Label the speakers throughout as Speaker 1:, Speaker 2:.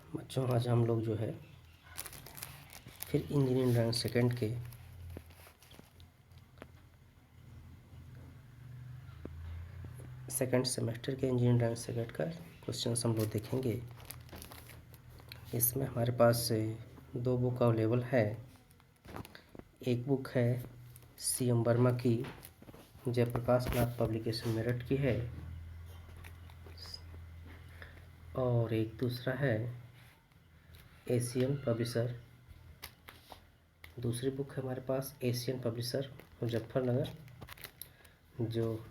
Speaker 1: बच्चों आज हम लोग जो है फिर इंजीनियरिंग ड्राइंग सेकंड के सेकंड सेमेस्टर के इंजीनियरिंग ड्राइंग सेकंड का क्वेश्चन हम लोग देखेंगे। इसमें हमारे पास दो बुक अवेलेबल है। एक बुक है CM वर्मा की, जयप्रकाश नाथ पब्लिकेशन मेरठ की है, और एक दूसरा है एशियन पब्लिशर। दूसरी बुक है हमारे पास एशियन पब्लिशर मुजफ्फरनगर, जो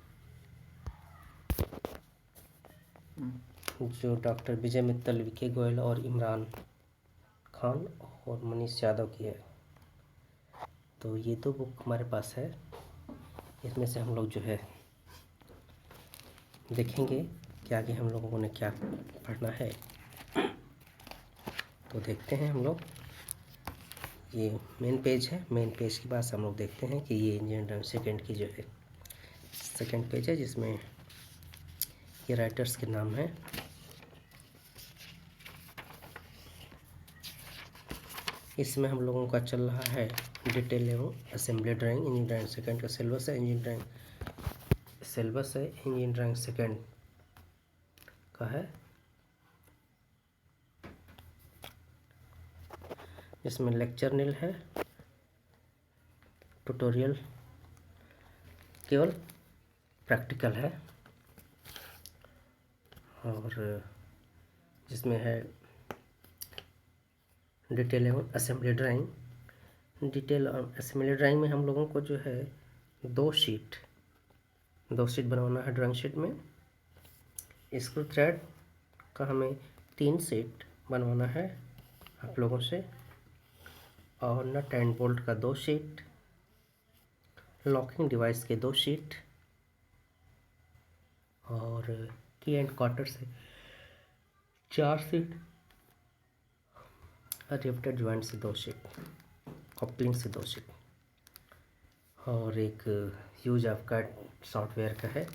Speaker 1: डॉक्टर विजय मित्तल, विके गोयल और इमरान खान और मनीष यादव की है। तो ये दो बुक हमारे पास है। इसमें से हम लोग जो है देखेंगे कि आगे हम लोगों ने क्या पढ़ना है। तो देखते हैं हम लोग। ये मेन पेज है। मेन पेज के बाद हम लोग देखते हैं कि ये इंजीनियरिंग ड्राइंग सेकंड की जो है सेकंड पेज है, जिसमें ये राइटर्स के नाम हैं। इसमें हम लोगों का चल रहा है डिटेल एवं assembly drawing. Engineering drawing second का सिलेबस है। इंजीनियरिंग ड्राइंग सेकंड का है, जिसमें लेक्चर नील है, ट्यूटोरियल केवल प्रैक्टिकल है, और जिसमें है डिटेल एवं असेंबली ड्राइंग। डिटेल और असेंबली ड्राइंग में हम लोगों को जो है दो शीट बनवाना है ड्राइंग शीट में। स्क्रू थ्रेड का हमें 3 सेट बनवाना है आप लोगों से, और नट एंड बोल्ट का 2 शीट, लॉकिंग डिवाइस के 2 शीट, और की एंड क्वार्टर से 4 शीट, रिवेटेड ज्वाइंट से 2 शीट, कपलिंग से 2 शीट, और एक यूज ऑफ कार्ड सॉफ्टवेयर का है।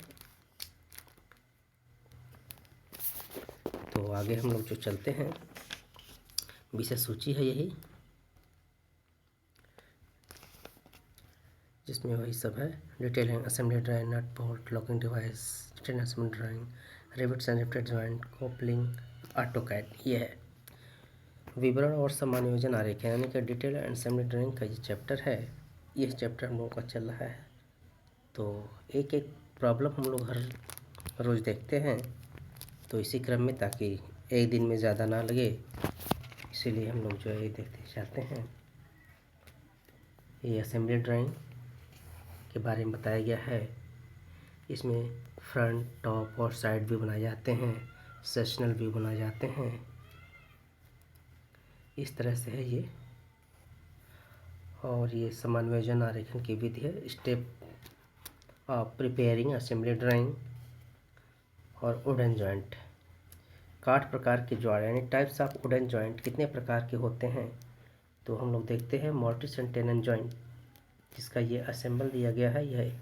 Speaker 1: तो आगे हम लोग जो चलते हैं, विषय सूची है यही, जिसमें वही सब है। Detail and assembly drawing, nut bolt, locking device, detail assembly drawing, rivets and riveted joint, coupling, AutoCAD, ये है। विवरण और समायोजन आरेख, यानी कि डिटेल एंड असेंबली ड्राइंग का ये चैप्टर है। यह चैप्टर हम लोगों का चल रहा है। तो एक एक प्रॉब्लम हम लोग हर रोज़ देखते हैं, तो इसी क्रम में, ताकि एक दिन में ज़्यादा ना लगे, इसीलिए हम लोग जो है ये देखते जाते हैं। ये असेंबली ड्राइंग के बारे में बताया गया है। इसमें फ्रंट, टॉप और साइड व्यू बनाए जाते हैं, सेक्शनल व्यू बनाए जाते हैं। इस तरह से है ये। और ये समायोजन आरेखन की विधि है, step of preparing assembly drawing, और वुडन जॉइंट, काठ प्रकार के ज्वार, यानी टाइप्स ऑफ वुडन जॉइंट कितने प्रकार के होते हैं। तो हम लोग देखते हैं मॉर्टिस एंड टेनन जॉइंट, जिसका ये असेंबल दिया गया है। यह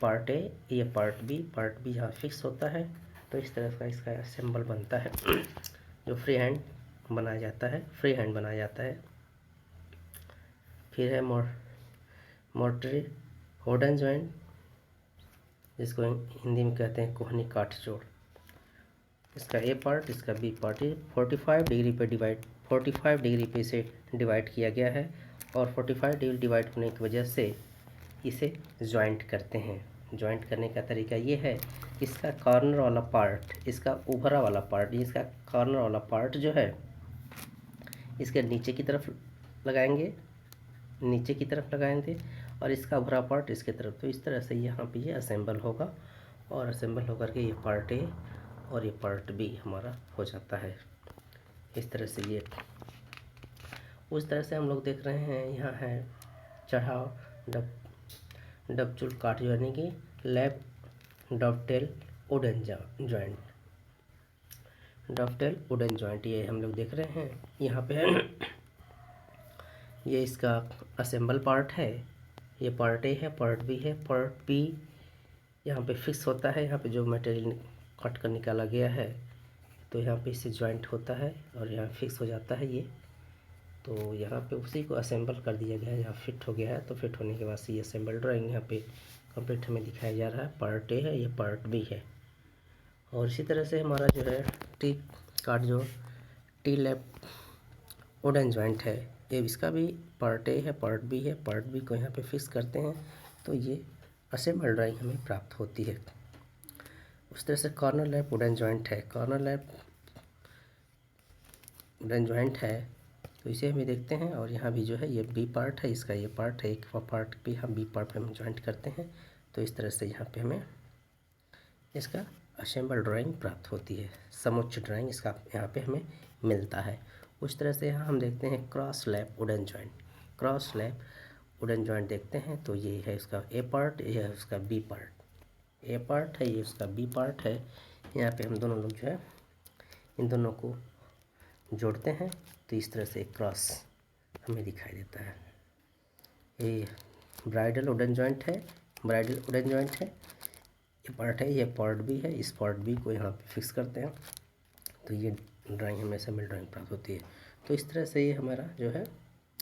Speaker 1: पार्ट ए, ये पार्ट बी यहाँ फिक्स होता है। तो इस तरह का इसका असेंबल बनता है, जो फ्री हैंड बनाया जाता है। फिर है मोर्टरी वुडन जॉइंट, जिसको हिंदी में कहते हैं कोहनी काठ जोड़। इसका ए पार्ट, इसका बी पार्ट, 45 डिग्री पे इसे डिवाइड किया गया है, और 45 डिग्री डिवाइड होने की वजह से इसे जॉइंट करते हैं। जॉइंट करने का तरीका ये है, इसका कॉर्नर वाला पार्ट, इसका उभरा वाला पार्ट, इसका कॉर्नर वाला पार्ट जो है इसके नीचे की तरफ लगाएंगे, और इसका उभरा पार्ट इसके तरफ। तो इस तरह से यहाँ पे ये असेंबल होगा, और असेंबल होकर के ये पार्ट ए और ये पार्ट बी हमारा हो जाता है। इस तरह से ये, उस तरह से हम लोग देख रहे हैं। यहाँ है चढ़ाव डबचुल काठ, यानी कि लैप डबटेल वुडन जॉइंट, ये हम लोग देख रहे हैं। यहाँ पे ये इसका असेंबल पार्ट है। ये पार्ट ए है, पार्ट बी है। पार्ट बी यहाँ पे फिक्स होता है। यहाँ पे जो मटेरियल कट कर निकाला गया है, तो यहाँ पे इससे जॉइंट होता है और यहाँ फिक्स हो जाता है ये। तो यहाँ पे उसी को असेंबल कर दिया गया है, यहाँ फिट हो गया है। तो फिट होने के बाद से ये असेंबल ड्राइंग यहाँ पे कंप्लीट हमें दिखाया जा रहा है। पार्ट ए है, ये पार्ट बी है। और इसी तरह से हमारा जो है टी कार्ड जो टी लैप वुडन जॉइंट है, ये इसका भी पार्ट ए है, पार्ट बी है। पार्ट बी को यहाँ पे फिक्स करते हैं तो ये असेंबल ड्राइंग हमें प्राप्त होती है। उस तरह से कॉर्नर लैप वुडन जॉइंट है, कॉर्नर लैप वुडन जॉइंट है तो इसे हमें देखते हैं। और यहाँ भी जो है ये बी पार्ट है, इसका ये पार्ट है, एक पार्ट भी हम बी पार्ट में हम जॉइंट करते हैं। तो इस तरह से यहाँ पे हमें इसका असेंबल ड्राइंग प्राप्त होती है, समुच्च ड्राइंग इसका यहाँ पे हमें मिलता है। उस तरह से यहाँ हम देखते हैं cross lap wooden joint, cross lap wooden joint देखते हैं तो ये है इसका ए पार्ट, ये है उसका बी पार्ट। ए पार्ट है, ये उसका बी पार्ट है। यहाँ पे हम दोनों लोग जो है इन दोनों को जोड़ते हैं तो इस तरह से क्रॉस हमें दिखाई देता है। ये ब्राइडल वुडन जॉइंट है, ब्राइडल वुडन जॉइंट है, ये पार्ट है, ये पार्ट बी है। इस पार्ट बी को यहाँ पे फिक्स करते हैं तो ये ड्राइंग हमें असेंबल ड्राइंग प्राप्त होती है। तो इस तरह से ये हमारा जो है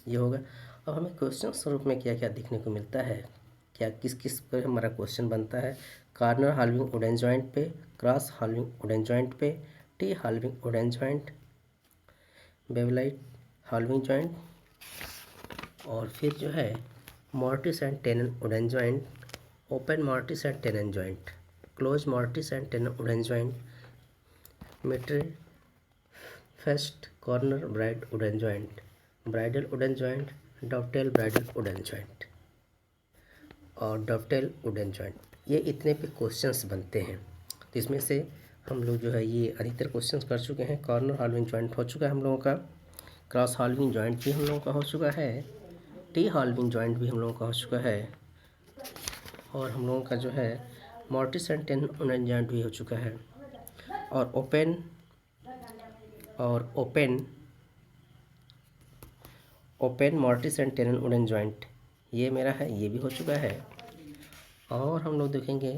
Speaker 1: ये होगा। अब हमें क्वेश्चन स्वरूप में क्या क्या देखने को मिलता है, क्या किस किस पर हमारा क्वेश्चन बनता है। कॉर्नर हाल्विंग वुडन जॉइंट पे, क्रॉस हाल्विंग वुडन जॉइंट पे, T halving wooden joint, bevelled halving joint, और फिर जो है mortise and tenon wooden joint, open mortise and tenon joint, close mortise and tenon wooden joint, mitre faced corner bridle wooden joint, bridle wooden joint, dovetail bridle wooden joint और dovetail wooden joint. ये इतने पे questions बनते हैं। तो इसमें से हम लोग जो है ये अधिकतर क्वेश्चंस कर चुके हैं। कॉर्नर हाल्विंग जॉइंट हो चुका है हम लोगों का, क्रॉस हाल्विंग जॉइंट भी हम लोगों का हो चुका है, टी हाल्विंग जॉइंट भी हम लोगों का हो चुका है, और हम लोगों का जो है mortise and tenon wooden joint भी हो चुका है, और open mortise and tenon wooden joint ये मेरा है, ये भी हो चुका है। और हम लोग देखेंगे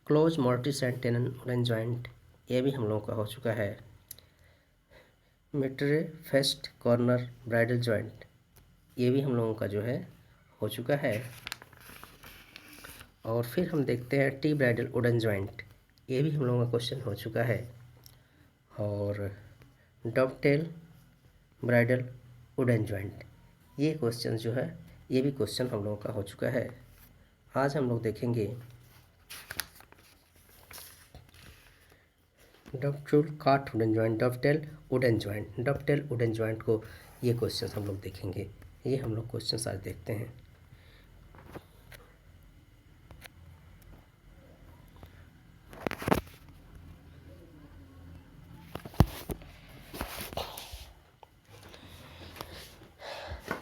Speaker 1: close mortise and tenon wooden joint, ये भी हम लोगों का हो चुका है। मेट्रे फेस्ट कॉर्नर ब्राइडल जॉइंट, ये भी हम लोगों का जो है हो चुका है। और फिर हम देखते हैं टी ब्राइडल वुडन जॉइंट, ये भी हम लोगों का क्वेश्चन हो चुका है। और डॉवटेल ब्राइडल वुडन जॉइंट, ये क्वेश्चन जो है ये भी क्वेश्चन हम लोगों का हो चुका है। आज हम लोग देखेंगे डॉवटेल काट wooden joint, dovetail wooden joint, dovetail wooden joint को ये क्वेश्चन हम लोग देखेंगे। ये हम लोग क्वेश्चन आज देखते हैं।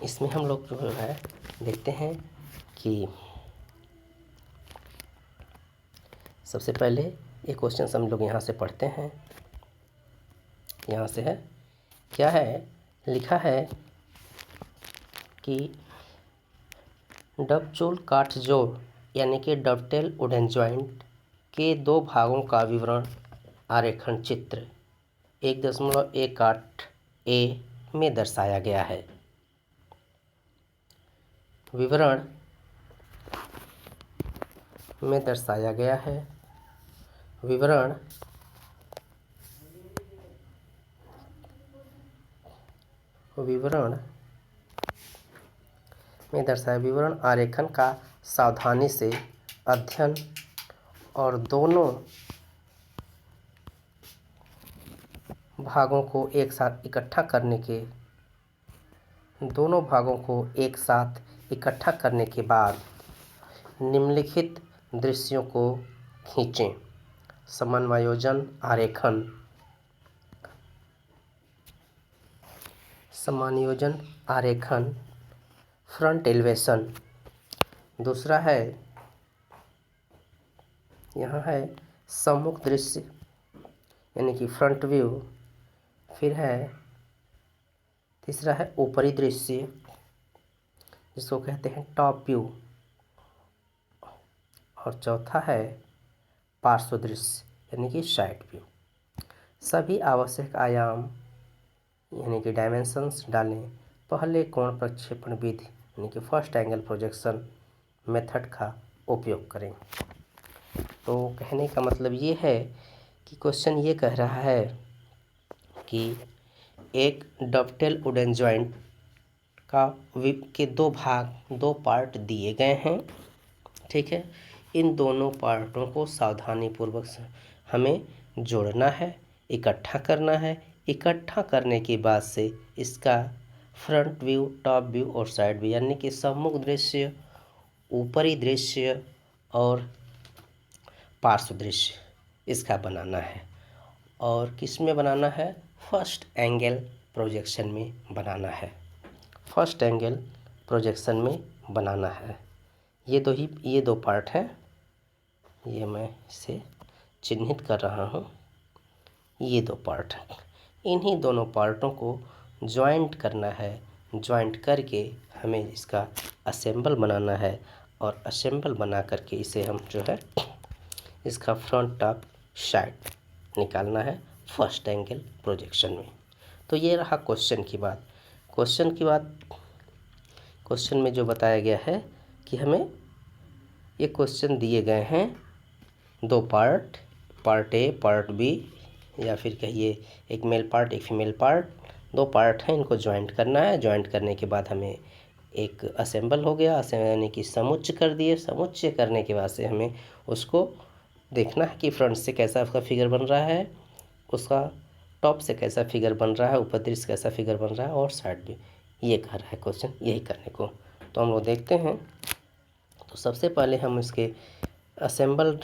Speaker 1: इसमें हम लोग जो है देखते हैं कि सबसे पहले ये क्वेश्चन हम लोग यहाँ से पढ़ते हैं। यहाँ से है क्या है, लिखा है कि डबचोल काठजोड़ यानी कि डॉवटेल वुडन जॉइंट के दो भागों का विवरण आरेखन चित्र 1.18 ए में दर्शाया गया है। विवरण में दर्शाया गया है, विवरण में दर्शाया विवरण आरेखन का सावधानी से अध्ययन और दोनों भागों को एक साथ इकट्ठा करने के बाद निम्नलिखित दृश्यों को खींचें। समन्वयोजन आरेखन, फ्रंट एलिवेशन। दूसरा है यहाँ है सम्मुख दृश्य यानी कि फ्रंट व्यू। फिर है तीसरा है ऊपरी दृश्य जिसको कहते हैं टॉप व्यू, और चौथा है पार्श्व दृश्य यानी कि साइड व्यू। सभी आवश्यक आयाम यानी कि डायमेंशंस डालें। पहले कोण प्रक्षेपण विधि यानी कि फर्स्ट एंगल प्रोजेक्शन मेथड का उपयोग करें। तो कहने का मतलब ये है कि क्वेश्चन ये कह रहा है कि एक डॉवेटेल वुडन जॉइंट के दो पार्ट दिए गए हैं, ठीक है। इन दोनों पार्टों को सावधानीपूर्वक हमें जोड़ना है, इकट्ठा करना है। इकट्ठा करने के बाद से इसका फ्रंट व्यू, टॉप व्यू और साइड व्यू यानी कि सम्मुख दृश्य, ऊपरी दृश्य और पार्श्व दृश्य इसका बनाना है। और किस में बनाना है? फर्स्ट एंगल प्रोजेक्शन में बनाना है। फर्स्ट एंगल प्रोजेक्शन में बनाना है। ये दो पार्ट हैं, ये मैं इसे चिन्हित कर रहा हूँ। ये दो पार्ट हैं, इन्हीं दोनों पार्टों को जॉइंट करना है। जॉइंट करके हमें इसका असेंबल बनाना है और असेंबल बना करके इसे हम जो है इसका फ्रंट टॉप साइड निकालना है फर्स्ट एंगल प्रोजेक्शन में। तो ये रहा क्वेश्चन की बात। क्वेश्चन में जो बताया गया है कि हमें ये क्वेश्चन दिए गए हैं दो part, part A, part B, या फिर कहिए एक मेल पार्ट, एक फीमेल पार्ट, दो पार्ट हैं, इनको ज्वाइंट करना है। ज्वाइंट करने के बाद हमें एक असेंबल हो गया, यानी कि समुच्चय कर दिए। समुच्चय करने के बाद से हमें उसको देखना है कि फ्रंट से कैसा उसका फिगर बन रहा है, उसका टॉप से कैसा फिगर बन रहा है, ऊपर दृश्य कैसा फिगर बन रहा है और साइड भी। ये कह रहा है क्वेश्चन यही करने को। तो हम लोग देखते हैं। तो सबसे पहले हम इसके असेंबल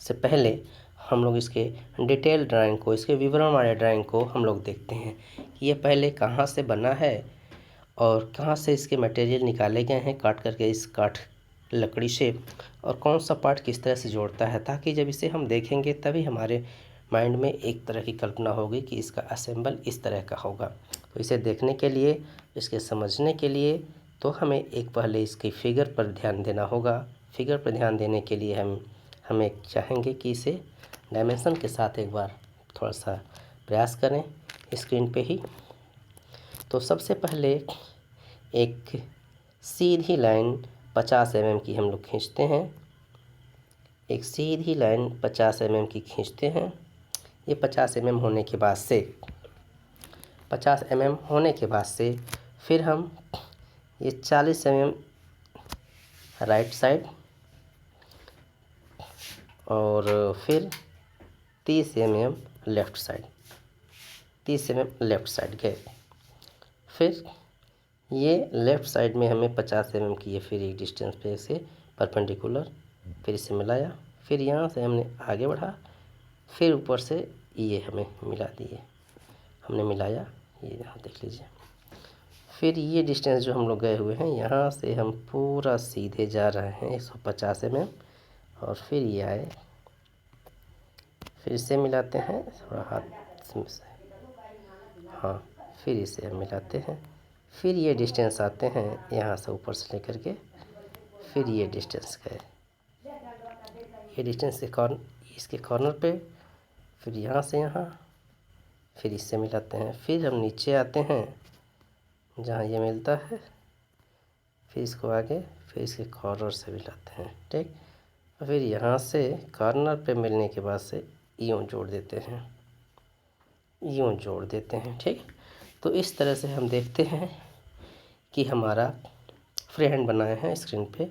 Speaker 1: से पहले हम लोग इसके डिटेल ड्राइंग को, इसके विवरण वाले ड्राइंग को हम लोग देखते हैं कि ये पहले कहाँ से बना है और कहाँ से इसके मटेरियल निकाले गए हैं काट करके इस काठ लकड़ी से, और कौन सा पार्ट किस तरह से जोड़ता है, ताकि जब इसे हम देखेंगे तभी हमारे माइंड में एक तरह की कल्पना होगी कि इसका असेंबल इस तरह का होगा। तो इसे देखने के लिए, इसके समझने के लिए तो हमें एक पहले इसकी फिगर पर ध्यान देना होगा। फिगर पर ध्यान देने के लिए हमें चाहेंगे कि इसे डायमेंशन के साथ एक बार थोड़ा सा प्रयास करें स्क्रीन पे ही। तो सबसे पहले एक सीधी लाइन 50 mm की हम लोग खींचते हैं। एक सीधी लाइन 50 mm की खींचते हैं। ये 50 mm होने के बाद से 50 mm होने के बाद से फिर हम ये 40 mm राइट साइड और फिर 30 mm left side, 30 mm left side गए। फिर ये लेफ़्ट साइड में हमें 50 mm की ये फिर एक डिस्टेंस पे से परपेंडिकुलर फिर इसे मिलाया। फिर यहाँ से हमने आगे बढ़ा, फिर ऊपर से ये हमें मिला दिए, हमने मिलाया, ये यहाँ देख लीजिए। फिर ये डिस्टेंस जो हम लोग गए हुए हैं, यहाँ से हम पूरा सीधे जा रहे हैं 150 mm और फिर ये आए, फिर इसे मिलाते हैं थोड़ा हाथ से, हाँ, फिर इसे हम मिलाते हैं। फिर ये डिस्टेंस आते हैं यहाँ से ऊपर से लेकर के, फिर ये डिस्टेंस गए, ये डिस्टेंस इसके कॉर्नर पे, फिर यहाँ से यहाँ, फिर इससे मिलाते हैं। फिर हम नीचे आते हैं जहाँ ये मिलता है, फिर इसको आगे, फिर इसके कॉर्नर से मिलाते हैं, ठीक। और फिर यहाँ से कॉर्नर पे मिलने के बाद से यूँ जोड़ देते हैं, यूँ जोड़ देते हैं, ठीक। तो इस तरह से हम देखते हैं कि हमारा फ्री हैंड बनाए हैं स्क्रीन पे।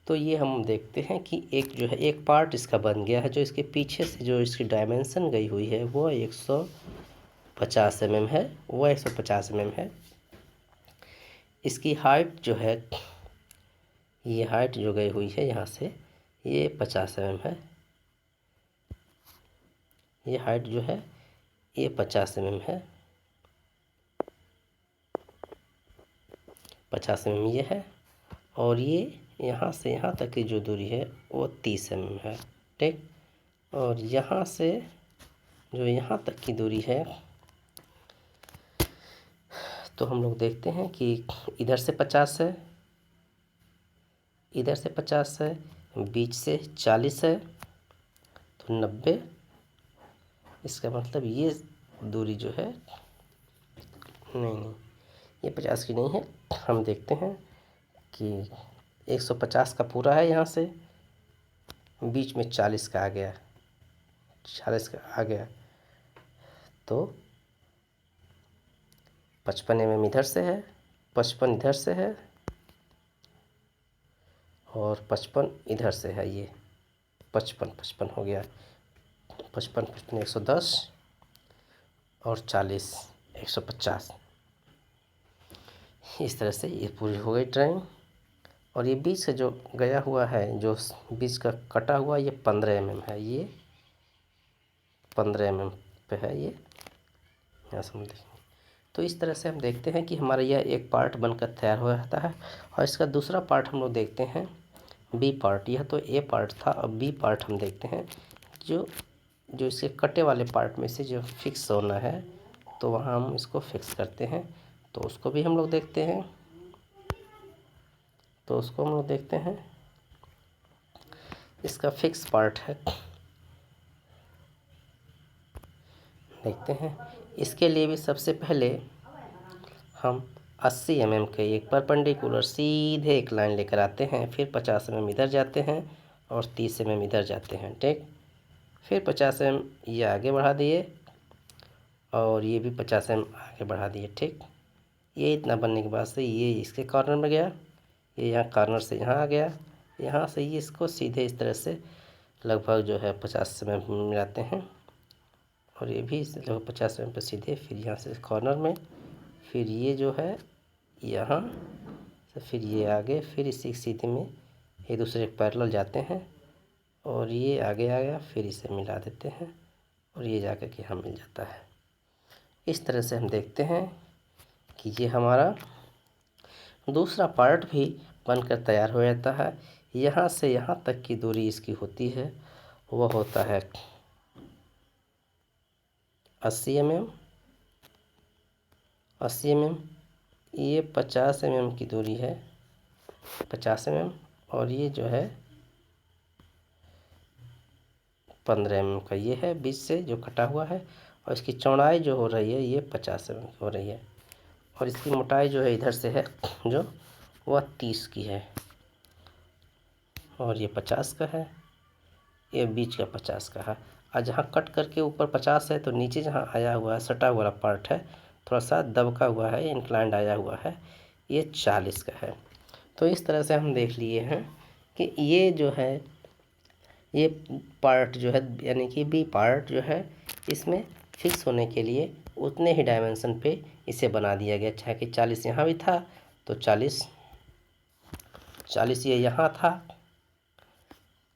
Speaker 1: तो ये हम देखते हैं कि एक जो है एक पार्ट इसका बन गया है, जो इसके पीछे से जो इसकी डायमेंशन गई हुई है वो 150 mm है, वो 150 mm है। इसकी हाइट जो है, ये हाइट जो गई हुई है यहाँ से, ये 50 mm है। ये हाइट जो है ये 50 mm है, 50 mm ये है। और ये यहाँ से यहाँ तक की जो दूरी है वो 30 mm है, ठीक। और यहाँ से जो यहाँ तक की दूरी है, तो हम लोग देखते हैं कि इधर से 50 है, इधर से 50 है, बीच से 40 है, तो 90, इसका मतलब ये दूरी जो है नहीं, ये 50 की नहीं है। हम देखते हैं कि 150 का पूरा है, यहाँ से बीच में 40 का आ गया, 40 का आ गया, तो 55 mm इधर से है, 55 इधर से है और 55 इधर से है। ये 55 हो गया, 55 110 और 40 150। इस तरह से ये पूरी हो गई ड्राइंग। और ये बीच से जो गया हुआ है, जो बीच का कटा हुआ, ये 15 mm है, ये 15 mm पे है ये, यहाँ समझ लीजिए। तो इस तरह से हम देखते हैं कि हमारा यह एक पार्ट बनकर तैयार हो जाता है। और इसका दूसरा पार्ट हम लोग देखते हैं, बी पार्ट। यह तो ए पार्ट था, अब बी पार्ट हम देखते हैं। जो जो इसके कटे वाले पार्ट में से जो फिक्स होना है, तो वहाँ हम इसको फिक्स करते हैं, तो उसको भी हम लोग देखते हैं। तो उसको हम लोग देखते हैं, इसका फिक्स पार्ट है, देखते हैं। इसके लिए भी सबसे पहले हम 80 mm के एक परपेंडिकुलर सीधे एक लाइन लेकर आते हैं, फिर 50 mm इधर जाते हैं और 30 mm इधर जाते हैं, ठीक। फिर 50 mm ये आगे बढ़ा दिए और ये भी 50 mm आगे बढ़ा दिए, ठीक। ये इतना बनने के बाद से ये इसके कॉर्नर में गया, ये यहाँ कॉर्नर से यहाँ आ गया, यहाँ से ये इसको सीधे इस तरह से लगभग जो है 50 mm मिलाते हैं और ये भी लगभग 50 mm पर सीधे, फिर यहाँ से कॉर्नर में, फिर ये जो है यहाँ से, फिर ये आगे, फिर इसी सीधे में एक दूसरे के पैरेलल जाते हैं और ये आगे आ गया, फिर इसे मिला देते हैं और ये जाकर के यहाँ मिल जाता है। इस तरह से हम देखते हैं कि ये हमारा दूसरा पार्ट भी बनकर तैयार हो जाता है। यहाँ से यहाँ तक की दूरी इसकी होती है, वह होता है 80 mm, 80 mm। ये 50 mm की दूरी है, 50 mm, और ये जो है 15 mm का ये है बीच से जो कटा हुआ है। और इसकी चौड़ाई जो हो रही है ये 50 mm की हो रही है, और इसकी मोटाई जो है इधर से है जो वह 30 की है, और ये 50 का है, ये बीच का 50 का है। और जहाँ कट करके ऊपर 50 है, तो नीचे जहाँ आया हुआ है सटा हुआ पार्ट है, थोड़ा सा दबका हुआ है, इंक्लाइंड आया हुआ है, ये 40 का है। तो इस तरह से हम देख लिए हैं कि ये जो है, ये पार्ट जो है यानी कि बी पार्ट जो है, इसमें फिक्स होने के लिए उतने ही डायमेंशन पे इसे बना दिया गया। चाहे कि 40 यहाँ भी था तो 40 ये यहाँ था,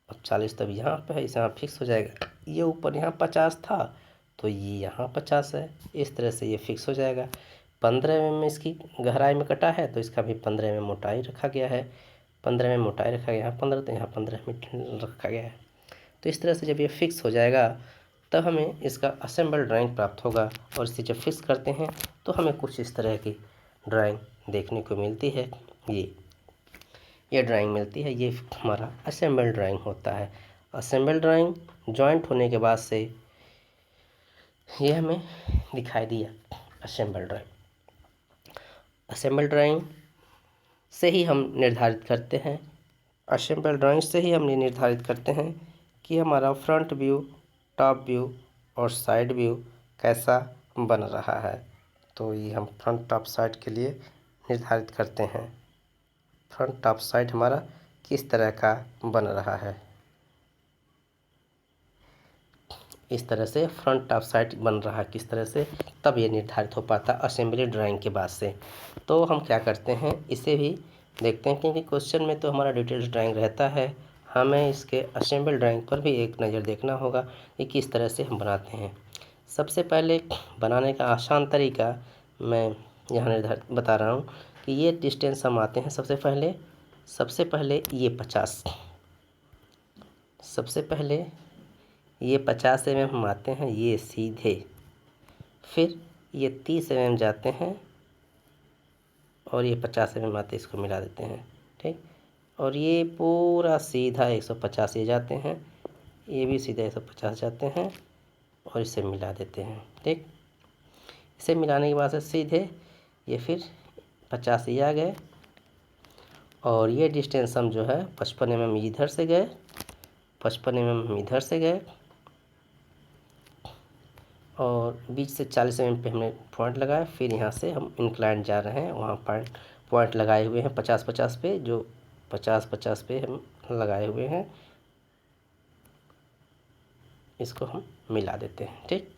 Speaker 1: अब 40 तब यहाँ पे है, इसे यहाँ फिक्स हो जाएगा। ये ऊपर यहाँ 50 था तो ये यहाँ 50 है, इस तरह से ये फिक्स हो जाएगा। 15 mm इसकी गहराई में कटा है, तो इसका भी 15 mm मोटाई रखा गया है, 15 mm मोटाई रखा गया, यहाँ 15 तो यहाँ 15 mm रखा गया है। तो इस तरह से जब ये फिक्स हो जाएगा तब हमें इसका असेंबल ड्राइंग प्राप्त होगा, और इसे जब फिक्स करते हैं तो हमें कुछ इस तरह की ड्राइंग देखने को मिलती है। ये ड्राइंग मिलती है, ये हमारा असेंबल ड्राइंग होता है। असेंबल ड्राइंग जॉइंट होने के बाद से ये हमें दिखाई दिया असेंबल ड्राइंग। असेंबल ड्राइंग से ही हम निर्धारित करते हैं, असेंबल ड्राइंग से ही हम ये निर्धारित करते हैं कि हमारा फ्रंट व्यू, टॉप व्यू और साइड व्यू कैसा बन रहा है। तो ये हम फ्रंट टॉप साइड के लिए निर्धारित करते हैं, फ्रंट टॉप साइड हमारा किस तरह का बन रहा है। इस तरह से फ्रंट टॉप साइड बन रहा है किस तरह से, तब ये निर्धारित हो पाता असेंबली ड्राइंग के बाद से। तो हम क्या करते हैं, इसे भी देखते हैं, क्योंकि क्वेश्चन में तो हमारा डिटेल्स ड्राइंग रहता है, हमें इसके असेंबल ड्राइंग पर भी एक नज़र देखना होगा कि किस तरह से हम बनाते हैं। सबसे पहले बनाने का आसान तरीका मैं यहाँ निर्धारित बता रहा हूँ कि ये डिस्टेंस हम आते हैं। सबसे पहले ये 50, सबसे पहले ये 50 mm हम आते हैं ये सीधे, फिर ये 30 mm जाते हैं और ये 50 mm आते इसको मिला देते हैं, ठीक। और ये पूरा सीधा 150 ये जाते हैं, ये भी सीधा 150 जाते हैं, और इसे मिला देते हैं। ठीक, इसे मिलाने के बाद से सीधे ये फिर 50 ये आ गए और ये डिस्टेंस हम जो है 55 mm इधर से गए, 55 mm इधर से गए और बीच से 40 mm पे हमने पॉइंट लगाया। फिर यहाँ से हम इंक्लाइन जा रहे हैं, वहाँ पॉइंट लगाए हुए हैं 50-50 पे, जो 50-50 पे हम लगाए हुए हैं, इसको हम मिला देते हैं। ठीक,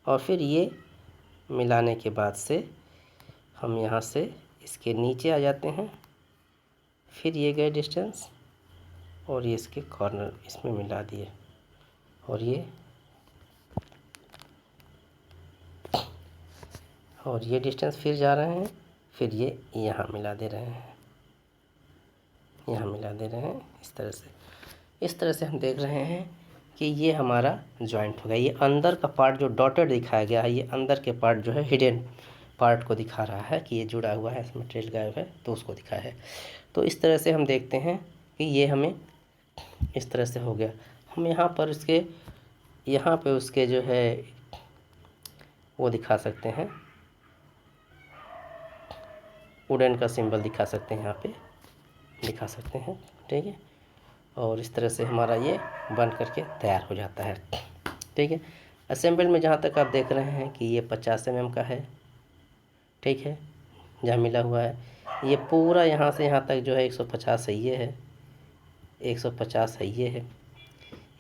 Speaker 1: और फिर ये मिलाने के बाद से हम यहाँ से इसके नीचे आ जाते हैं। फिर ये गए डिस्टेंस और ये इसके कॉर्नर इसमें मिला दिए और ये डिस्टेंस फिर जा रहे हैं, फिर ये यहाँ मिला दे रहे हैं, यहाँ मिला दे रहे हैं। इस तरह से हम देख रहे हैं कि ये हमारा जॉइंट हो गया। ये अंदर का पार्ट जो डॉटेड दिखाया गया है, ये अंदर के पार्ट जो है हिडन पार्ट को दिखा रहा है कि ये जुड़ा हुआ है, इसमें मटेरियल गायब है तो उसको दिखा है। तो इस तरह से हम देखते हैं कि ये हमें इस तरह से हो गया। हम यहाँ पर इसके यहाँ पे उसके जो है वो दिखा सकते हैं, वुडन का सिंबल दिखा सकते हैं, यहाँ पे दिखा सकते हैं। ठीक है, और इस तरह से हमारा ये बन करके तैयार हो जाता है। ठीक है, असेंबल में जहाँ तक आप देख रहे हैं कि ये 50 mm का है। ठीक है, जहाँ मिला हुआ है ये पूरा यहाँ से यहाँ तक जो है 150 है, ये है 150 है, ये है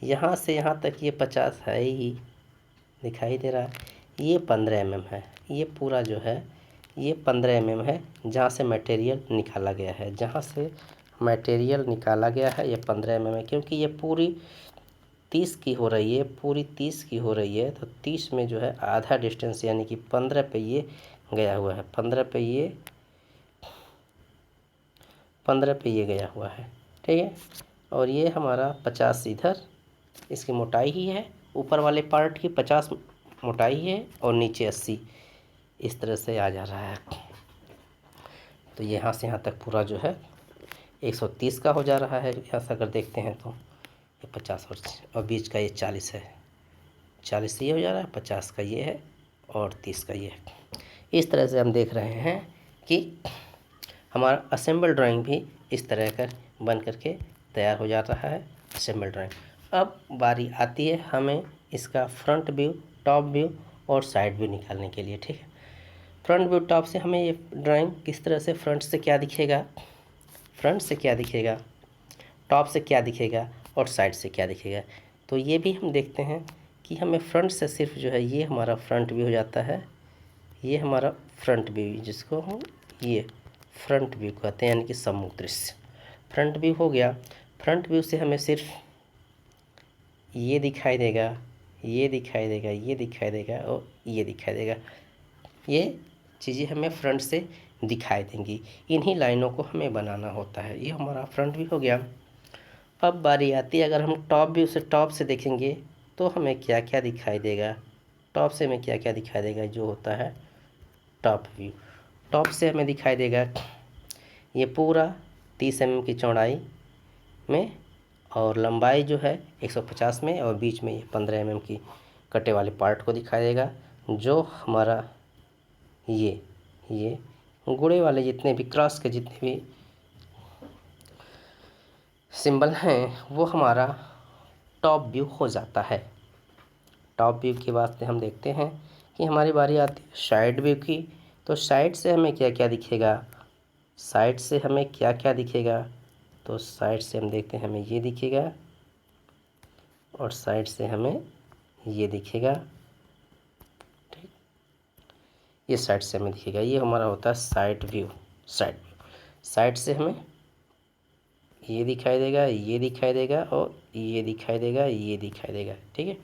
Speaker 1: यहाँ से यहाँ तक ये 50 है ही, दिखाई दे रहा है। ये 15 mm है, ये पूरा जो है ये 15 mm है जहाँ से मटेरियल निकाला गया है। जहाँ से मटेरियल निकाला गया है ये 15 mm है, क्योंकि ये पूरी 30 की हो रही है, पूरी 30 की हो रही है, तो 30 में जो है आधा डिस्टेंस यानी कि 15 पे ये गया हुआ है, 15 पे ये गया हुआ है। ठीक है, और ये हमारा 50 इधर इसकी मोटाई ही है, ऊपर वाले पार्ट की 50 मोटाई है और नीचे 80, इस तरह से आ जा रहा है। तो यहाँ से यहाँ तक पूरा जो है 130 का हो जा रहा है। यहाँ से अगर देखते हैं तो ये 50 और बीच का ये 40 है, 40 ये हो जा रहा है, 50 का ये है और 30 का ये है। इस तरह से हम देख रहे हैं कि हमारा असेंबल ड्राइंग भी इस तरह का बन करके तैयार हो जाता है, असेंबल ड्राइंग। अब बारी आती है हमें इसका फ्रंट व्यू, टॉप व्यू और साइड व्यू निकालने के लिए। ठीक है, फ्रंट व्यू टॉप से हमें ये ड्राइंग किस तरह से, फ्रंट से क्या दिखेगा, फ्रंट से क्या दिखेगा, टॉप से क्या दिखेगा और साइड से क्या दिखेगा। तो ये भी हम देखते हैं कि हमें फ्रंट से सिर्फ जो है ये हमारा फ्रंट व्यू हो जाता है, ये हमारा फ्रंट व्यू, जिसको हम ये फ्रंट व्यू कहते हैं, यानी कि सम्मुख दृश्य फ्रंट व्यू हो गया। फ्रंट व्यू से हमें सिर्फ ये दिखाई देगा, ये दिखाई देगा, ये दिखाई देगा और ये दिखाई देगा। ये चीज़ें हमें फ्रंट से दिखाई देंगी, इन्हीं लाइनों को हमें बनाना होता है। ये हमारा फ्रंट व्यू हो गया। अब बारी आती है, अगर हम टॉप व्यू से, टॉप से देखेंगे तो हमें क्या क्या दिखाई देगा, टॉप से हमें क्या क्या दिखाई देगा, जो होता है टॉप व्यू। टॉप से हमें दिखाई देगा ये पूरा 30 mm की चौड़ाई में और लंबाई जो है 150 में, और बीच में ये 15 mm की कटे वाले पार्ट को दिखाई देगा। जो हमारा ये गुड़े वाले जितने भी क्रॉस के जितने भी सिंबल हैं वो हमारा टॉप व्यू हो जाता है। टॉप व्यू के वास्ते हम देखते हैं कि हमारी बारी आती है साइड व्यू की। तो साइड से हमें क्या क्या दिखेगा, साइड से हमें क्या क्या दिखेगा, तो साइड से हम देखते हैं हमें ये दिखेगा और साइड से हमें ये दिखेगा। ठीक, ये साइड से हमें दिखेगा, ये हमारा होता है साइड व्यू। साइड से हमें ये दिखाई देगा, ये दिखाई देगा और ये दिखाई देगा, ये दिखाई देगा। ठीक है,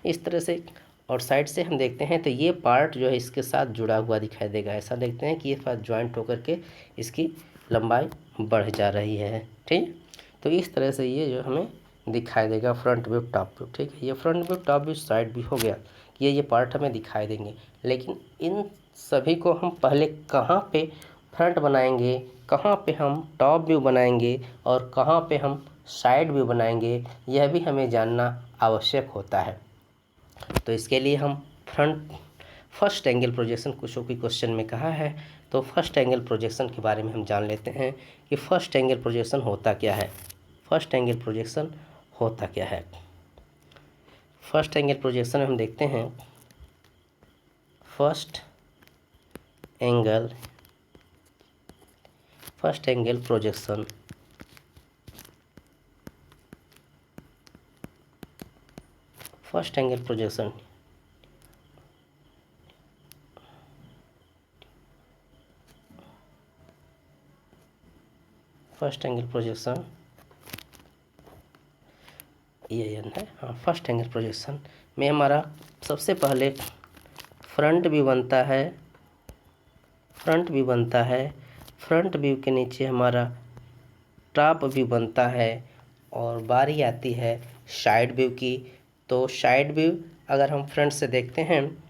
Speaker 1: इस तरह से। और साइड से हम देखते हैं तो ये पार्ट जो है इसके साथ जुड़ा हुआ दिखाई देगा। ऐसा देखते हैं कि ये पार्ट ज्वाइंट होकर के इसकी लंबाई बढ़ जा रही है। ठीक, तो इस तरह से ये जो हमें दिखाई देगा फ्रंट व्यू, टॉप व्यू। ठीक है, ये front view, top view, side view हो गया, ये पार्ट हमें दिखाई देंगे। लेकिन इन सभी को हम पहले कहाँ पे फ्रंट बनाएंगे, कहाँ पे हम टॉप व्यू बनाएंगे और कहाँ पे हम साइड व्यू बनाएंगे, यह भी हमें जानना आवश्यक होता है। तो इसके लिए हम फर्स्ट एंगल प्रोजेक्शन कुछ भी क्वेश्चन में कहा है, तो फर्स्ट एंगल प्रोजेक्शन के बारे में हम जान लेते हैं कि फर्स्ट एंगल प्रोजेक्शन होता क्या है। फर्स्ट एंगल प्रोजेक्शन होता क्या है। फर्स्ट एंगल प्रोजेक्शन में हम देखते हैं first angle projection first angle projection ये है। हाँ, फर्स्ट एंगल प्रोजेक्शन में हमारा सबसे पहले फ्रंट व्यू बनता है। फ्रंट व्यू के नीचे हमारा टॉप व्यू बनता है और बारी आती है साइड व्यू की। तो साइड व्यू अगर हम फ्रंट से देखते हैं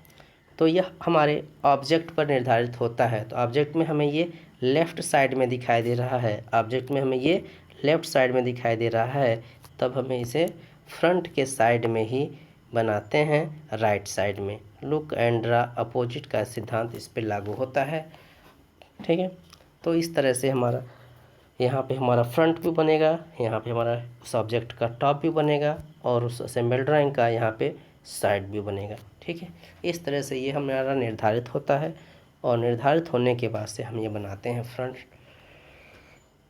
Speaker 1: तो यह हमारे ऑब्जेक्ट पर निर्धारित होता है। तो ऑब्जेक्ट में हमें ये लेफ़्ट साइड में दिखाई दे रहा है, तब हमें इसे फ्रंट के साइड में ही बनाते हैं, राइट साइड में। लुक एंड ड्रा अपोजिट का सिद्धांत इस पर लागू होता है। ठीक है, तो इस तरह से हमारा यहाँ पे हमारा फ्रंट व्यू बनेगा, यहाँ पे हमारा उस ऑब्जेक्ट का टॉप व्यू बनेगा और उस असेंबल ड्राइंग का यहाँ पे साइड व्यू बनेगा। ठीक है, इस तरह से ये हमारा निर्धारित होता है और निर्धारित होने के बाद से हम ये बनाते हैं फ्रंट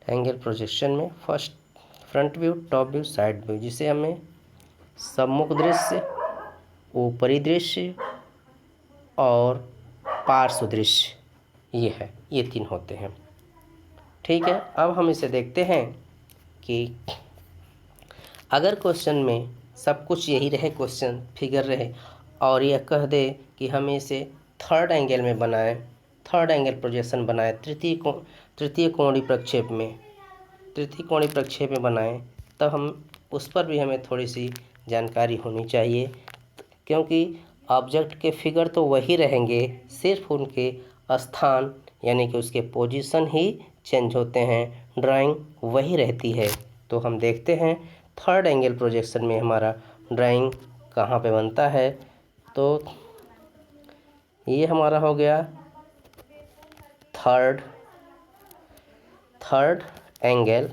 Speaker 1: एंगल प्रोजेक्शन में first front view, top view, side view, जिसे हमें सम्मुख दृश्य, ऊपरी दृश्य और पार्श्व दृश्य ये तीन होते हैं। ठीक है, अब हम इसे देखते हैं कि अगर क्वेश्चन में सब कुछ यही रहे, क्वेश्चन फिगर रहे और यह कह दे कि हमें इसे थर्ड एंगल में बनाएं, थर्ड एंगल प्रोजेक्शन बनाएं, तृतीय कोणीय प्रक्षेप में बनाएं, तब हम उस पर भी हमें थोड़ी सी जानकारी होनी चाहिए, क्योंकि ऑब्जेक्ट के फिगर तो वही रहेंगे, सिर्फ उनके स्थान यानी कि उसके पोजीशन ही चेंज होते हैं, ड्राइंग वही रहती है। तो हम देखते हैं थर्ड एंगल प्रोजेक्शन में हमारा ड्राइंग कहाँ पे बनता है। तो ये हमारा हो गया थर्ड एंगल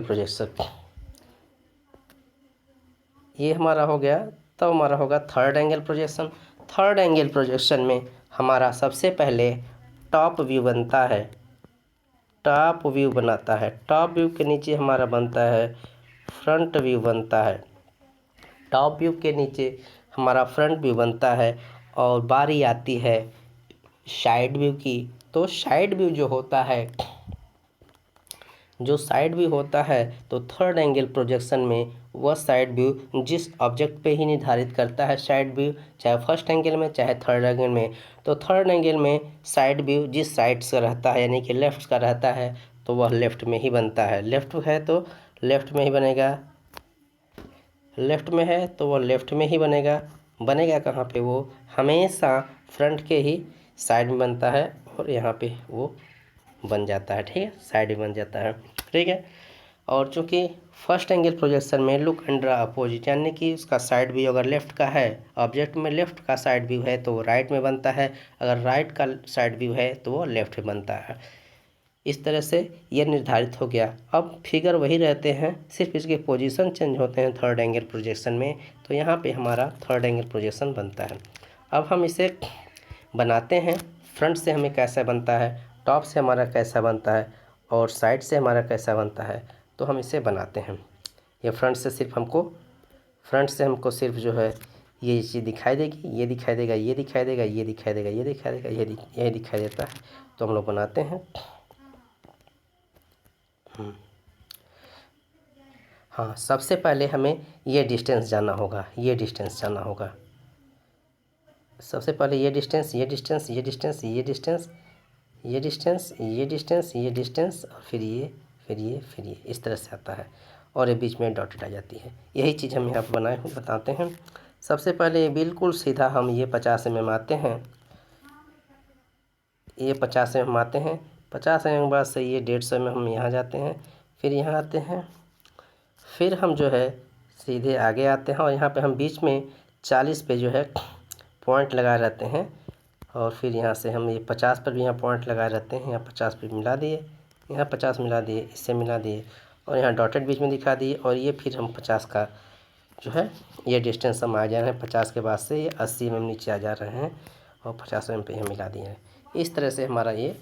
Speaker 1: प्रोजेक्शन, ये हमारा हो गया। तब हमारा होगा third angle projection. Third angle projection में हमारा सबसे पहले टॉप व्यू बनता है, टॉप व्यू बनाता है। टॉप व्यू के नीचे हमारा बनता है फ्रंट व्यू बनता है। टॉप व्यू के नीचे हमारा फ्रंट व्यू बनता है और बारी आती है साइड व्यू की। तो साइड व्यू जो होता है, तो थर्ड एंगल प्रोजेक्शन में वह साइड व्यू जिस ऑब्जेक्ट पे ही निर्धारित करता है साइड व्यू, चाहे फर्स्ट एंगल में चाहे थर्ड एंगल में। तो थर्ड एंगल में साइड व्यू जिस साइड से रहता है यानी कि लेफ्ट का रहता है, तो वह लेफ्ट में ही बनता है। लेफ्ट है तो लेफ्ट में ही बनेगा, लेफ्ट में है तो वह लेफ्ट में ही बनेगा। बनेगा कहाँ पे? वो हमेशा फ्रंट के ही साइड में बनता है और यहाँ पे वो बन जाता है। ठीक है, साइड में बन जाता है। ठीक है, और चूंकि फर्स्ट एंगल प्रोजेक्शन में लुक एंड ड्रा अपोजिट यानी कि उसका साइड व्यू अगर लेफ्ट का है, ऑब्जेक्ट में लेफ्ट का साइड व्यू है तो वो राइट में बनता है, अगर राइट का साइड व्यू है तो वो लेफ्ट में बनता है। इस तरह से ये निर्धारित हो गया। अब फिगर वही रहते हैं, सिर्फ इसके पोजीशन चेंज होते हैं थर्ड एंगल प्रोजेक्शन में। तो यहाँ पे हमारा थर्ड एंगल प्रोजेक्शन बनता है। अब हम इसे बनाते हैं, फ्रंट से हमें कैसा बनता है, टॉप से हमारा कैसा बनता है और साइड से हमारा कैसा बनता है। तो हम इसे बनाते हैं। ये फ्रंट से हमको सिर्फ जो है ये चीज़ दिखाई देगी, ये दिखाई देगा, ये दिखाई देगा, ये दिखाई देगा, ये दिखाई देगा, ये दिखाई देता है। तो हम लोग बनाते हैं। हाँ, सबसे पहले हमें ये डिस्टेंस जानना होगा, सबसे पहले ये डिस्टेंस और फिर ये इस तरह से आता है और ये बीच में डॉटेड आ जाती है। यही चीज़ हम यहाँ पर बताते हैं। सबसे पहले बिल्कुल सीधा हम ये 50 mm आते हैं, ये 50 में हम आते हैं, 50 के बाद से ये 150 में हम यहाँ जाते हैं, फिर यहाँ आते हैं, फिर हम जो है सीधे आगे आते हैं और यहाँ पे हम बीच में 40 पे जो है पॉइंट लगाए रहते हैं और फिर यहाँ से हम ये 50 पर भी यहाँ पॉइंट लगाए रहते हैं। यहाँ 50 पे मिला दिए, यहाँ 50 मिला दिए, इससे मिला दिए और यहाँ डॉटेड बीच में दिखा दिए और ये फिर हम 50 का जो है ये डिस्टेंस हम आ जा रहे हैं। 50 के बाद से ये 80 mm नीचे आ जा रहे हैं और 50 mm पे यहाँ मिला दिए हैं। इस तरह से हमारा ये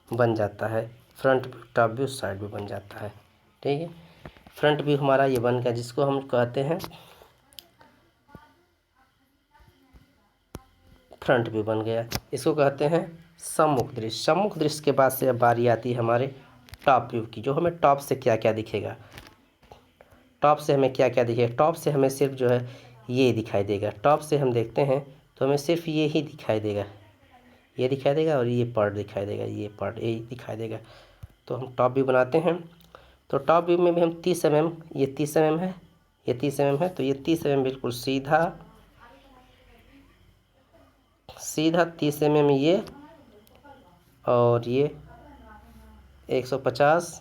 Speaker 1: बन जाता है। Front view, top view, side view बन जाता है। ठीक है, फ्रंट व्यू हमारा ये बन गया, जिसको हम कहते हैं फ्रंट व्यू बन गया। इसको कहते हैं सम्मुख दृश्य। सम्मुख दृश्य के बाद से अब बारी आती है हमारे टॉप व्यू की, जो हमें टॉप से क्या क्या दिखेगा। टॉप से हमें क्या क्या दिखेगा? टॉप से हमें सिर्फ जो है ये दिखाई देगा। टॉप से हम देखते हैं तो हमें सिर्फ ये ही दिखाई देगा, ये दिखाई देगा और ये पार्ट दिखाई देगा, ये पार्ट ये दिखाई देगा। तो हम टॉप व्यू बनाते हैं। तो टॉप व्यू में भी हम 30 mm, ये 30 mm है, ये 30 mm है, तो ये 30 mm बिल्कुल सीधा सीधा 30 mm ये और ये 150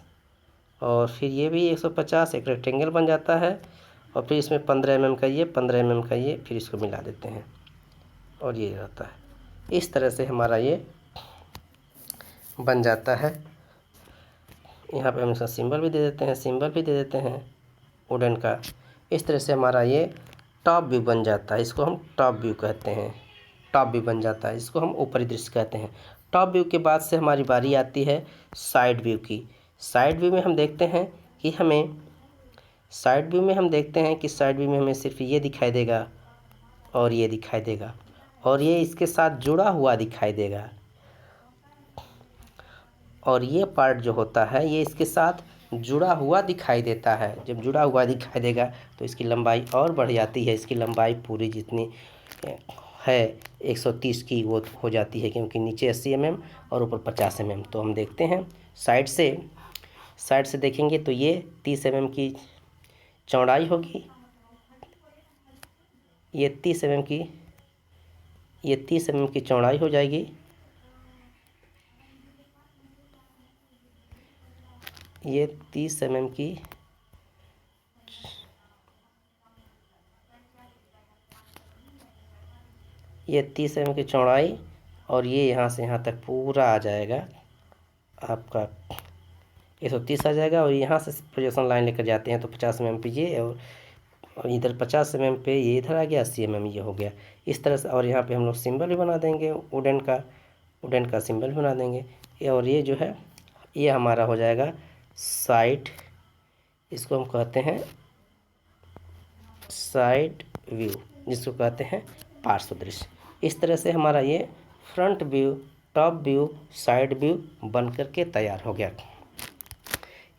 Speaker 1: और फिर ये भी 150, एक रेक्टेंगल बन जाता है और फिर इसमें 15 mm का ये, 15 mm का ये, फिर इसको मिला देते हैं और ये रहता है। इस तरह से हमारा ये बन जाता है। यहाँ पे हम इसका सिंबल भी दे देते हैं, सिंबल भी दे देते हैं वुडन का। इस तरह से हमारा ये टॉप व्यू बन जाता है। इसको हम टॉप व्यू कहते हैं, टॉप व्यू बन जाता है। इसको हम ऊपरी दृश्य कहते हैं। टॉप व्यू के बाद से हमारी बारी आती है साइड व्यू की। साइड व्यू में हम देखते हैं कि हमें साइड व्यू में हम देखते हैं कि साइड व्यू में हमें सिर्फ ये दिखाई देगा और ये दिखाई देगा और ये इसके साथ जुड़ा हुआ दिखाई देगा और ये पार्ट जो होता है ये इसके साथ जुड़ा हुआ दिखाई देता है। जब जुड़ा हुआ दिखाई देगा तो इसकी लंबाई और बढ़ जाती है। इसकी लंबाई पूरी जितनी है 130 की वो हो जाती है, क्योंकि नीचे 80 mm और ऊपर 50 mm। तो हम देखते हैं साइड से देखेंगे तो ये 30 mm की चौड़ाई होगी, ये 30 mm की, ये 30 mm की चौड़ाई हो जाएगी, ये 30 mm की ये 30 mm की चौड़ाई और ये यहाँ से यहाँ तक पूरा आ जाएगा आपका 130 आ जाएगा। और यहाँ से प्रोजेक्शन लाइन लेकर जाते हैं तो 50 mm पे ये और इधर 50 mm पे ये इधर आ गया, 80 mm ये हो गया। इस तरह से और यहाँ पे हम लोग सिंबल भी बना देंगे, वुडन का सिंबल भी बना देंगे। और ये जो है ये हमारा हो जाएगा साइड, इसको हम कहते हैं साइड व्यू, जिसको कहते हैं पार्श्व दृश्य। इस तरह से हमारा ये front view, top view, side view बन करके तैयार हो गया।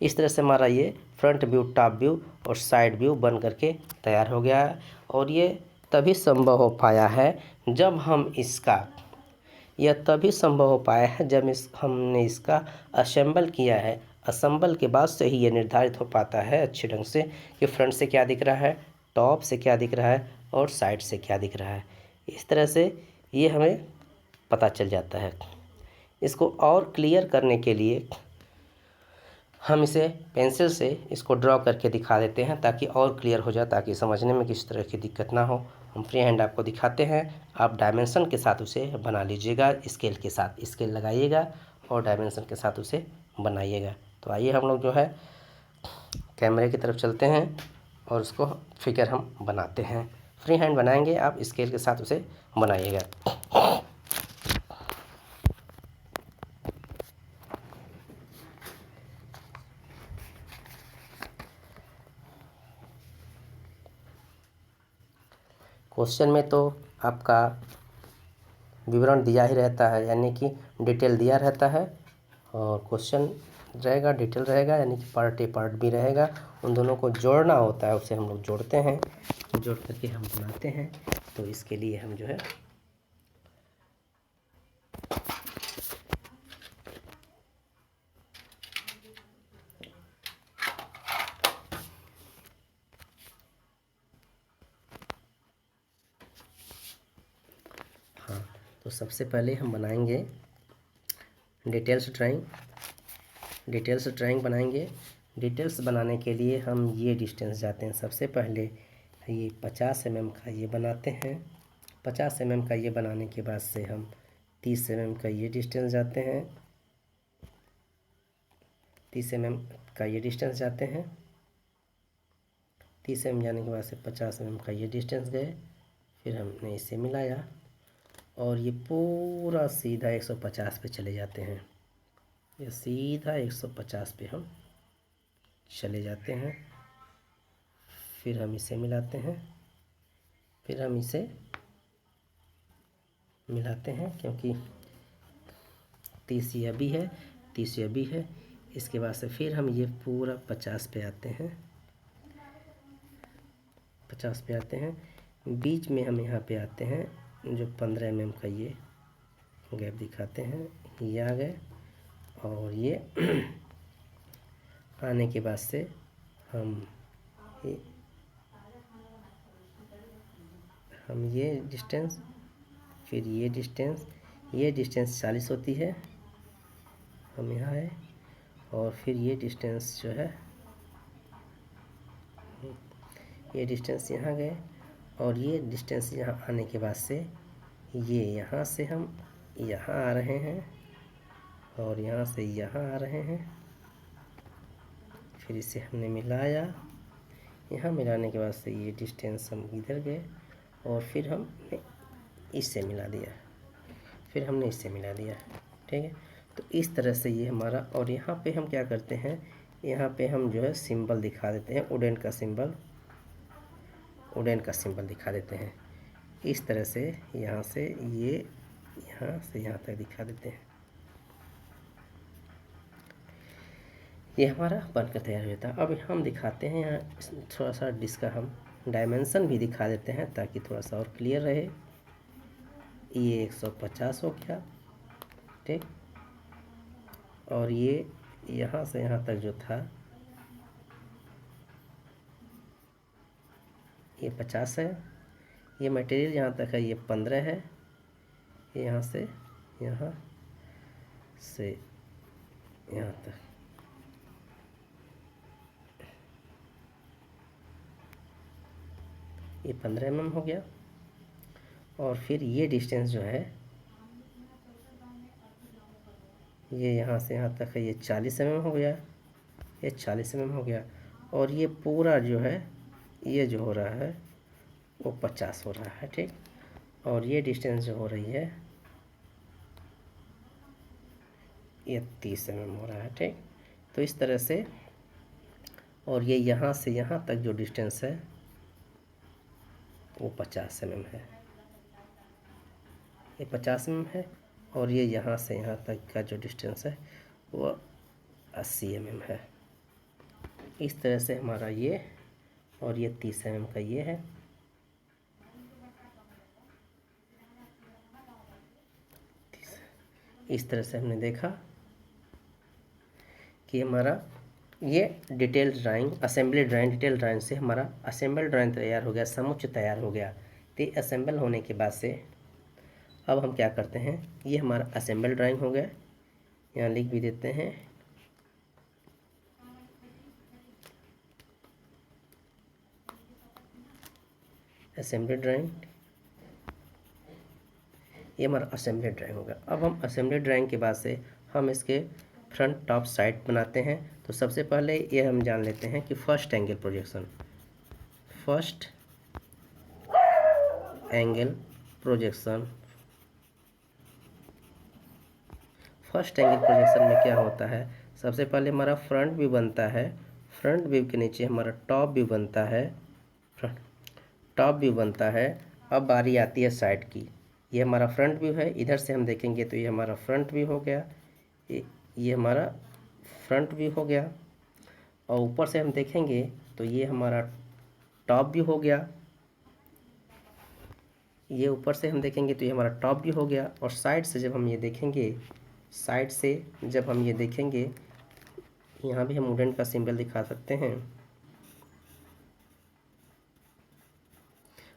Speaker 1: इस तरह से हमारा ये फ्रंट व्यू, टॉप व्यू और साइड व्यू बन करके तैयार हो गया है। और ये तभी संभव हो पाया है जब हम इसका, यह तभी संभव हो पाया है जब हमने इसका असेंबल किया है। असेंबल के बाद से ही ये निर्धारित हो पाता है अच्छे ढंग से कि फ्रंट से क्या दिख रहा है, टॉप से क्या दिख रहा है और साइड से क्या दिख रहा है। इस तरह से ये हमें पता चल जाता है। इसको और क्लियर करने के लिए हम इसे पेंसिल से इसको ड्रॉ करके दिखा देते हैं ताकि और क्लियर हो जाए, ताकि समझने में किसी तरह की दिक्कत ना हो। हम फ्री हैंड आपको दिखाते हैं, आप डायमेंशन के साथ उसे बना लीजिएगा, स्केल के साथ स्केल लगाइएगा और डायमेंशन के साथ उसे बनाइएगा। तो आइए हम लोग जो है कैमरे की तरफ चलते हैं और उसको फिगर हम बनाते हैं। फ्री हैंड बनाएंगे, आप स्केल के साथ उसे बनाइएगा। क्वेश्चन में तो आपका विवरण दिया ही रहता है, यानी कि डिटेल दिया रहता है और क्वेश्चन रहेगा, डिटेल रहेगा, यानी कि पार्ट ए पार्ट बी रहेगा। उन दोनों को जोड़ना होता है, उसे हम लोग जोड़ते हैं, जोड़ करके हम बनाते हैं। तो इसके लिए हम जो है तो सबसे पहले हम बनाएंगे डिटेल्स ड्राइंग बनाएंगे। डिटेल्स बनाने के लिए हम ये डिस्टेंस जाते हैं। सबसे पहले ये 50 mm का ये बनाते हैं। 50 mm का ये बनाने के बाद से हम 30 mm का ये डिस्टेंस जाते हैं। 30 mm का ये डिस्टेंस जाते हैं। 30 mm जाने के बाद से 50 mm का ये डिस्टेंस गए। फिर हमने इसे मिलाया और ये पूरा सीधा 150 पे चले जाते हैं। ये सीधा 150 पे हम चले जाते हैं। फिर हम इसे मिलाते हैं। फिर हम इसे मिलाते हैं क्योंकि 30 ये भी है, 30 ये भी है। इसके बाद से फिर हम ये पूरा 50 पे आते हैं। 50 पे आते हैं। बीच में हम यहाँ पे आते हैं, जो 15 mm का ये गैप दिखाते हैं, ये आ गए। और ये आने के बाद से हम ये डिस्टेंस, फिर ये डिस्टेंस 40 होती है, हम यहाँ आए। और फिर ये डिस्टेंस जो है, ये डिस्टेंस यहाँ गए। और ये डिस्टेंस यहाँ आने के बाद से ये यहाँ से हम यहाँ आ रहे हैं और यहाँ से यहाँ आ रहे हैं। फिर इसे हमने मिलाया। यहाँ मिलाने के बाद से ये डिस्टेंस हम इधर गए और फिर हमने इससे मिला दिया। फिर हमने इससे मिला दिया। ठीक है, तो इस तरह से ये हमारा। और यहाँ पे हम क्या करते हैं, यहाँ पे हम जो है सिंबल दिखा देते हैं, उडेन का सिंबल दिखा देते हैं। इस तरह से यहाँ से ये, यहाँ से यहाँ तक दिखा देते हैं। ये हमारा बनकर तैयार होता है। अब हम दिखाते हैं यहाँ थोड़ा सा इसका हम डायमेंशन भी दिखा देते हैं ताकि थोड़ा सा और क्लियर रहे। ये 150 हो गया, ठीक। और ये यहाँ से यहाँ तक जो था ये 50 है। ये मटेरियल यहाँ तक है, ये 15 है। यहाँ से यहाँ तक ये 15 mm हो गया। और फिर ये डिस्टेंस जो है, ये यहाँ से यहाँ तक है, ये 40 mm हो गया। ये 40 mm हो गया। और ये पूरा जो है, ये जो हो रहा है वो 50 हो रहा है, ठीक। और ये डिस्टेंस जो हो रही है ये 30 mm हो रहा है, ठीक। तो इस तरह से। और ये यहाँ से यहाँ तक जो डिस्टेंस है वो 50 mm है, ये 50 mm है। और ये यहाँ से यहाँ तक का जो डिस्टेंस है वो 80 mm है। इस तरह से हमारा ये, और ये 30 mm का ये है। इस तरह से हमने देखा कि हमारा ये detail drawing, assembly drawing, detail drawing से हमारा असेंबल ड्राइंग तैयार हो गया, समुच्चय तैयार हो गया। तो असेंबल होने के बाद से अब हम क्या करते हैं, ये हमारा असेंबल ड्राइंग हो गया। यहाँ लिख भी देते हैं, असेंबली ड्राइंग। ये हमारा असेंबली ड्राइंग होगा। अब हम असेंबली ड्राइंग के बाद से हम इसके फ्रंट टॉप साइड बनाते हैं। तो सबसे पहले ये हम जान लेते हैं कि फर्स्ट एंगल प्रोजेक्शन में क्या होता है, सबसे पहले हमारा फ्रंट व्यू बनता है। फ्रंट व्यू के नीचे हमारा टॉप व्यू बनता है। अब बारी आती है साइड की। ये हमारा फ्रंट व्यू है, इधर से हम देखेंगे तो ये हमारा फ्रंट व्यू हो गया। ये हमारा फ्रंट व्यू हो गया। और ऊपर से हम देखेंगे तो ये हमारा टॉप व्यू हो गया। ये ऊपर से हम देखेंगे तो ये हमारा टॉप व्यू हो गया। और साइड से जब हम ये देखेंगे, यहाँ भी हम वुडन का सिंबल दिखा सकते हैं।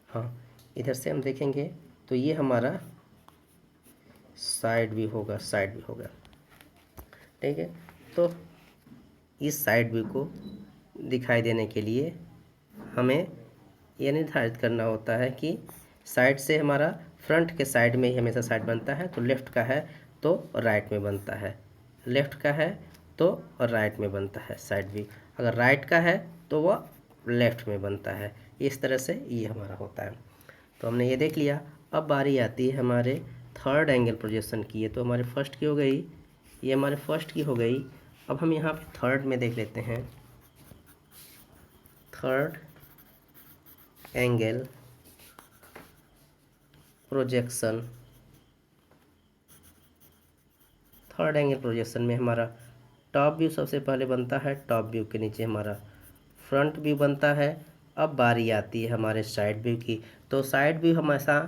Speaker 1: हाँ, इधर से हम देखेंगे तो ये हमारा साइड व्यू होगा, साइड व्यू होगा, ठीक है। तो इस साइड व्यू को दिखाई देने के लिए हमें यह निर्धारित करना होता है कि साइड से हमारा फ्रंट के साइड में ही हमेशा साइड बनता है, तो लेफ़्ट का है तो राइट में बनता है, लेफ़्ट का है तो राइट में बनता है साइड व्यू, अगर राइट का है तो वह लेफ़्ट में बनता है। इस तरह से ये हमारा होता है। तो हमने ये देख लिया। अब बारी आती है हमारे थर्ड एंगल प्रोजेक्शन की। ये तो हमारे फर्स्ट की हो गई, ये हमारे फर्स्ट की हो गई। अब हम यहाँ पे थर्ड में देख लेते हैं। Third angle projection, third angle projection में हमारा टॉप व्यू सबसे पहले बनता है, टॉप व्यू के नीचे हमारा फ्रंट व्यू बनता है। अब बारी आती है हमारे साइड व्यू की। तो साइड व्यू हमेशा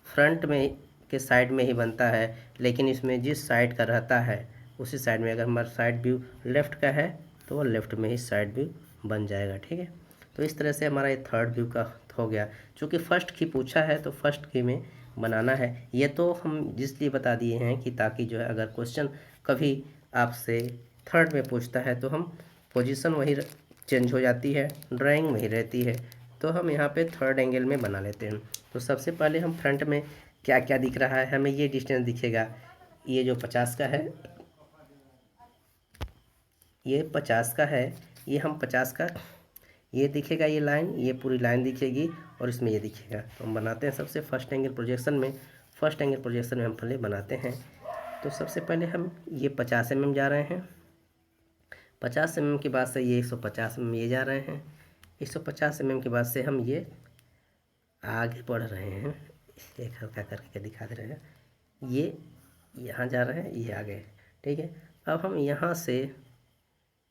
Speaker 1: फ्रंट में के साइड में ही बनता है, लेकिन इसमें जिस साइड का रहता है उसी साइड में, अगर हमारा साइड व्यू लेफ़्ट का है तो वो लेफ़्ट में ही साइड व्यू बन जाएगा, ठीक है। तो इस तरह से हमारा ये थर्ड व्यू का हो गया। चूँकि फर्स्ट की पूछा है तो फर्स्ट की में बनाना है। ये तो हम इसलिए बता दिए हैं कि ताकि जो है अगर क्वेश्चन कभी आपसे थर्ड में पूछता है तो हम पोजीशन वही चेंज हो जाती है, ड्राइंग वही रहती है, तो हम यहाँ पे थर्ड एंगल में बना लेते हैं। तो सबसे पहले हम फ्रंट में क्या क्या दिख रहा है, हमें ये डिस्टेंस दिखेगा, ये जो 50 का है, ये 50 का है, ये हम 50 का, ये दिखेगा, ये लाइन, ये पूरी लाइन दिखेगी और इसमें ये दिखेगा। तो हम बनाते हैं सबसे फर्स्ट एंगल प्रोजेक्शन में। फर्स्ट एंगल प्रोजेक्शन में हम पहले बनाते हैं। तो सबसे पहले हम ये 50 mm जा रहे हैं, 50 mm के बाद से ये 150 mm ये जा रहे हैं, 150 mm के बाद से हम ये आगे बढ़ रहे हैं, एक हल्का करके दिखा दे रहे हैं, ये यहाँ जा रहे हैं, ये आगे, ठीक है। अब हम यहाँ से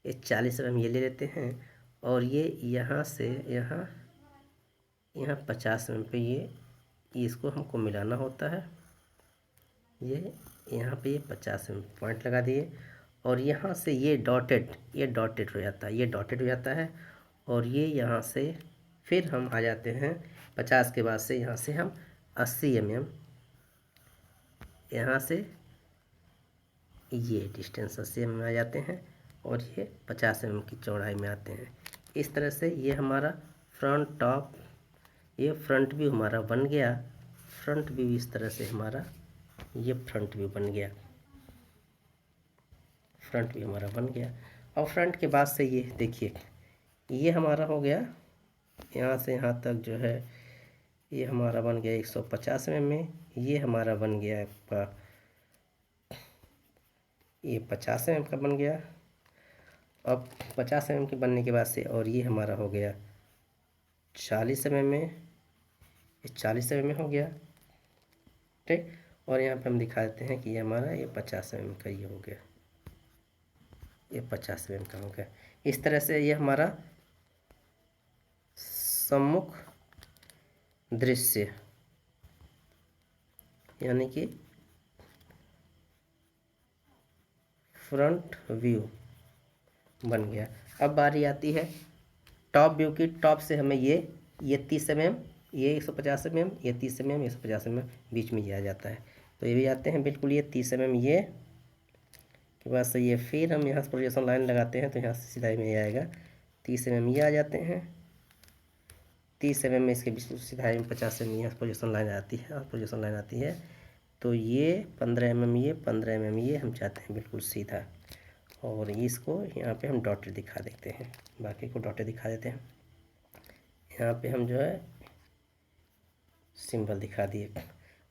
Speaker 1: ये 40 mm ये ले लेते हैं और ये यहाँ से यहाँ 50 mm पे ये इसको हमको मिलाना होता है। ये यहाँ पे ये 50 mm पॉइंट लगा दिए और यहाँ से ये डॉटेड हो जाता है, ये डॉटेड हो जाता है। और ये यहाँ से फिर हम आ जाते हैं 50 के बाद से यहाँ से हम 80 mm, यहाँ से ये डिस्टेंस 80 mm आ जाते हैं और ये 50 mm की चौड़ाई में आते हैं। इस तरह से ये हमारा फ्रंट टॉप, ये फ्रंट व्यू हमारा बन गया। फ्रंट व्यू इस तरह से हमारा ये फ्रंट व्यू बन गया, फ्रंट व्यू हमारा बन गया। अब फ्रंट के बाद से ये देखिए, ये हमारा हो गया, यहाँ से यहाँ तक जो है ये हमारा बन गया 150 mm में, ये हमारा बन गया आपका ये 50 mm का बन गया। अब 50 mm के बनने के बाद से और ये हमारा हो गया 40 mm में, ये 40 mm में हो गया, ठीक। और यहाँ पे हम दिखा देते हैं कि ये हमारा ये 50 mm का ये हो गया, ये 50 mm का हो गया। इस तरह से ये हमारा सम्मुख दृश्य यानी कि फ्रंट व्यू बन गया। अब बारी आती है टॉप व्यू की। टॉप से हमें ये 30 mm, ये 150 mm, ये 30 mm, 150 mm बीच में ये आ जाता है। तो ये भी आते हैं बिल्कुल ये 30 mm ये के बाद से ये फिर हम यहाँ से प्रोजेक्शन लाइन लगाते हैं तो यहाँ से सीधा में ये आएगा 30 mm ये आ जाते हैं। 30 mm में इसके बीच सीधा में 50 mm यहाँ प्रोजेक्शन लाइन आती है और प्रोजेक्शन लाइन आती है। तो ये 15 mm, ये 15 mm ये हम चाहते हैं बिल्कुल सीधा, और इसको यहाँ पे हम डॉटेड दिखा देते हैं, बाकी को डॉटेड दिखा देते हैं। यहाँ पे हम जो है सिंबल दिखा दिए,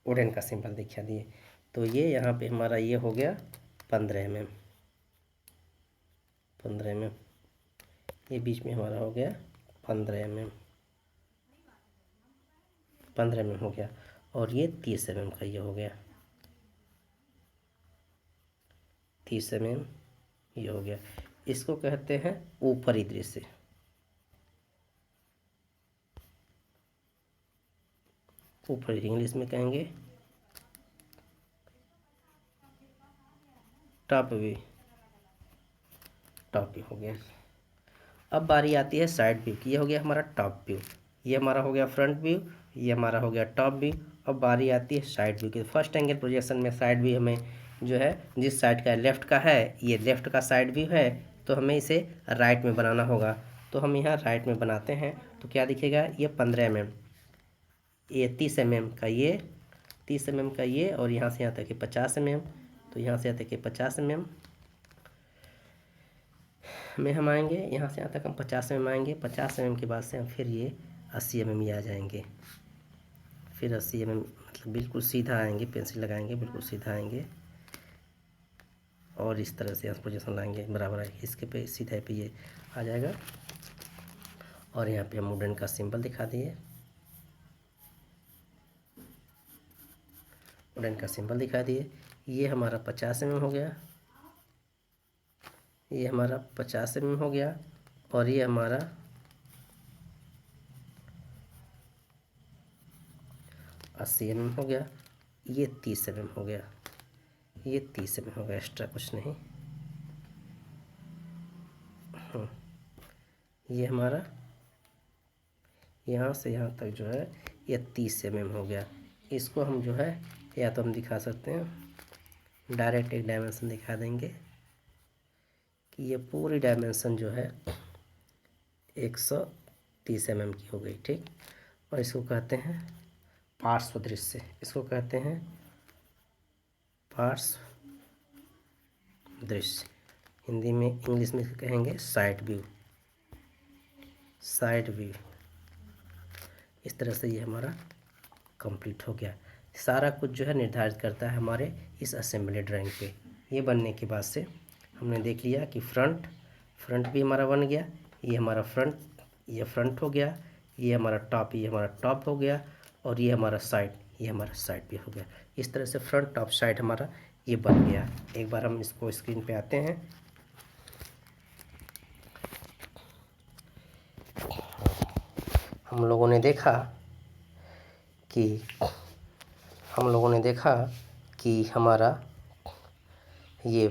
Speaker 1: वुडन का सिंबल दिखा दिए। तो ये यहाँ पे हमारा ये हो गया 15 mm, 15 mm, ये बीच में हमारा हो गया 15 mm, 15 mm हो गया। और ये 30 mm का ये हो गया, 30 mm ये हो गया। इसको कहते हैं ऊपरी दृश्य। ऊपरी इंग्लिश में कहेंगे टॉप व्यू, टॉप व्यू हो गया। अब बारी आती है साइड व्यू की। ये हो गया हमारा टॉप व्यू, ये हमारा हो गया फ्रंट व्यू, ये हमारा हो गया टॉप व्यू, अब बारी आती है साइड व्यू की। फर्स्ट एंगल प्रोजेक्शन में साइड व्यू हमें जो है जिस साइड का लेफ़्ट का है, ये लेफ़्ट का साइड व्यू है, तो हमें इसे राइट में बनाना होगा। तो हम यहाँ राइट में बनाते हैं तो क्या दिखेगा, ये 15 mm, ये 30 mm का, ये 30 mm का, ये और यहाँ से यहाँ तक है 50 mm, तो यहाँ से यहाँ तक है 50 mm में हम आएंगे। यहाँ से यहाँ तक हम 50 mm आएंगे। 50 mm के बाद से हम फिर ये 80 mm ही आ जाएंगे। फिर 80 mm मतलब बिल्कुल सीधा आएंगे, पेंसिल लगाएंगे बिल्कुल सीधा आएंगे और इस तरह से यहाँ पोजीशन लाएंगे बराबर आएगी, इसके पे सीधे पे ये आ जाएगा। और यहाँ पे हम वुडन का सिंबल दिखा दिए, वुडन का सिंबल दिखा दिए। ये हमारा 50 mm हो गया, ये हमारा 50 mm हो गया और ये हमारा 80 mm हो गया, ये 30 mm हो गया, ये 30 mm हो गया, एक्स्ट्रा कुछ नहीं। ये हमारा यहाँ से यहाँ तक जो है ये 30 mm हो गया। इसको हम जो है या तो हम दिखा सकते हैं डायरेक्ट एक डायमेंशन दिखा देंगे कि ये पूरी डायमेंशन जो है 130 mm की हो गई, ठीक। और इसको कहते हैं पार्श्व दृश्य, इसको कहते हैं पार्श्व दृश्य। हिंदी में, इंग्लिश में कहेंगे साइड व्यू, साइड व्यू। इस तरह से ये हमारा कंप्लीट हो गया। सारा कुछ जो है निर्धारित करता है हमारे इस असेंबली ड्राइंग पे। ये बनने के बाद से हमने देख लिया कि फ्रंट भी हमारा बन गया, ये हमारा फ्रंट, ये फ्रंट हो गया, ये हमारा टॉप, ये हमारा टॉप हो गया और ये हमारा साइड, ये हमारा साइड भी हो गया। इस तरह से फ्रंट टॉप साइड हमारा ये बन गया। एक बार हम इसको स्क्रीन पे आते हैं। हम लोगों ने देखा कि हमारा ये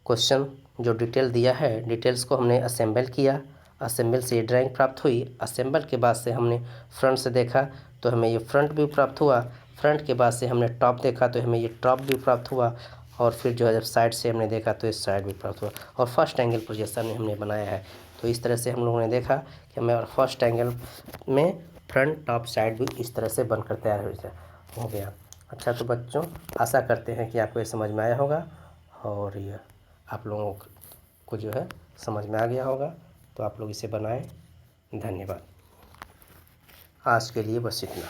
Speaker 1: क्वेश्चन जो डिटेल दिया है, डिटेल्स को हमने असेंबल किया, असेंबल से ड्राइंग प्राप्त हुई। असेंबल के बाद से हमने फ्रंट से देखा तो हमें ये फ्रंट व्यू प्राप्त हुआ, फ्रंट के बाद से हमने टॉप देखा तो हमें ये टॉप व्यू प्राप्त हुआ और फिर जो है जब साइड से हमने देखा तो ये साइड व्यू प्राप्त हुआ और फर्स्ट एंगल प्रोजेक्शन में हमने बनाया है। तो इस तरह से हम लोगों ने देखा कि हमें फर्स्ट एंगल में फ्रंट टॉप साइड व्यू इस तरह से बनकर तैयार हो गया। अच्छा, तो बच्चों आशा करते हैं कि आपको ये समझ में आया होगा और ये आप लोगों को जो है समझ में आ गया होगा। तो आप लोग इसे बनाएं। धन्यवाद। आज के लिए बस इतना।